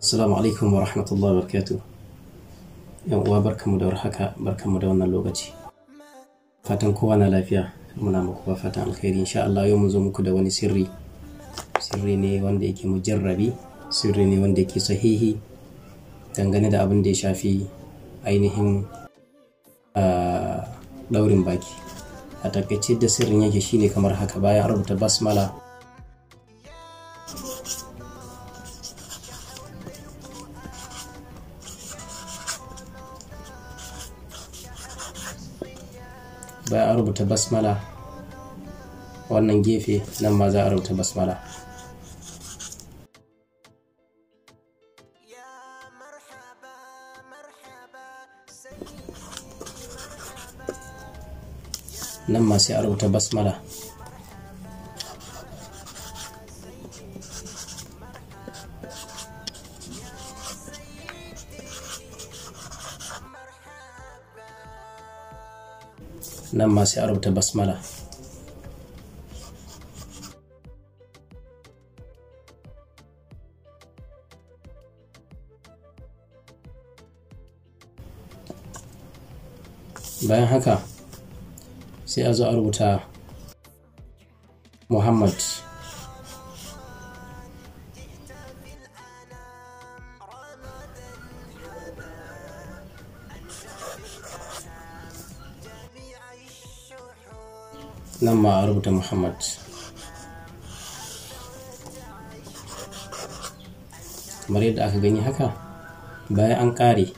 Assalamu alaikum wa rahmatullahi wa barakatuh. Yan uwa barkamu da warhaka, barkamu da wannan lokaci. Fatan kowa na lafiya, muna muku fatan alkhairi. Insha Allah yau mun zo muku da wani sirri. Sirri ne wanda yake mujarrabi, sirri ne wanda yake sahihi dangane da abin da ya shafi ainihin daurin baki. A takaice da sirrin yake shine kamar haka: bayan rubuta basmala, wannan gefe nan ma za a rubuta basmala. Nan ma sai a rubuta basmala. Nan ma sai a rubuta basmala. Bayan haka sai a zo a rubuta Muhammad. Nan ma a rubuta Muhammad. Kamar yadda aka gani haka, bayan an ƙare,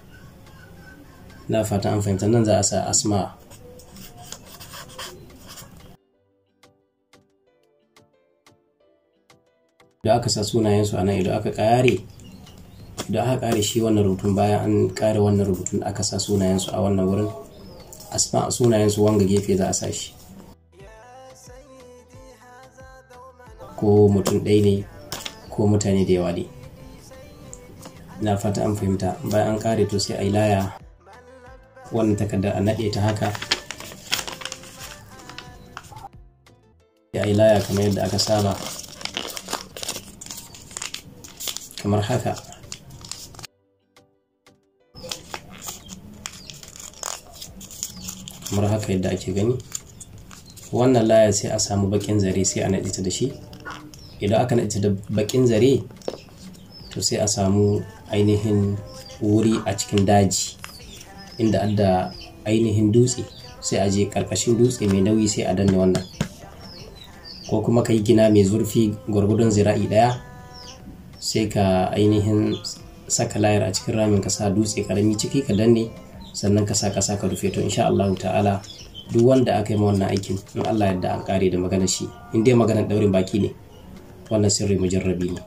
na fata an fahimta, nan za a sa asma. Idan aka sa sunayensu a nan, idan aka ƙare shi wannan rubutun, bayan an ƙare wannan rubutun aka sa sunayensu a wannan wurin, asma sunayensu wanga gefe za a sa shi. Ko mutum ɗaya ne ko mutane da yawa ne, na fata an fahimta. Bayan an ƙare to sai a yi laya wannan takardar, a naɗe ta haka, sai a yi laya kamar yadda aka saba, kamar haka. Kamar haka yadda ake gani. Wannan laya sai a samu baƙin zare, sai a naɗe ta da shi. Idan aka naɗe da baƙin zare, to sai a samu ainihin wuri a cikin daji inda adda ainihin dutse, sai a je ƙarƙashin dutse mai nauyi sai a danne wannan. Ko kuma ka yi gina mai zurfi gwargwadon zira'i ɗaya, sai ka ainihin saka layar a cikin ramin, ka sa dutse ƙarami ciki ka danne, sannan ka sa ƙasa ka rufe. To insha Allah ta'ala duk wanda aka yi ma wannan aikin, in Allah yadda an ƙare da magana shi, in dai maganar ɗaurin baki ne, wannan sirri mujarrabi ne.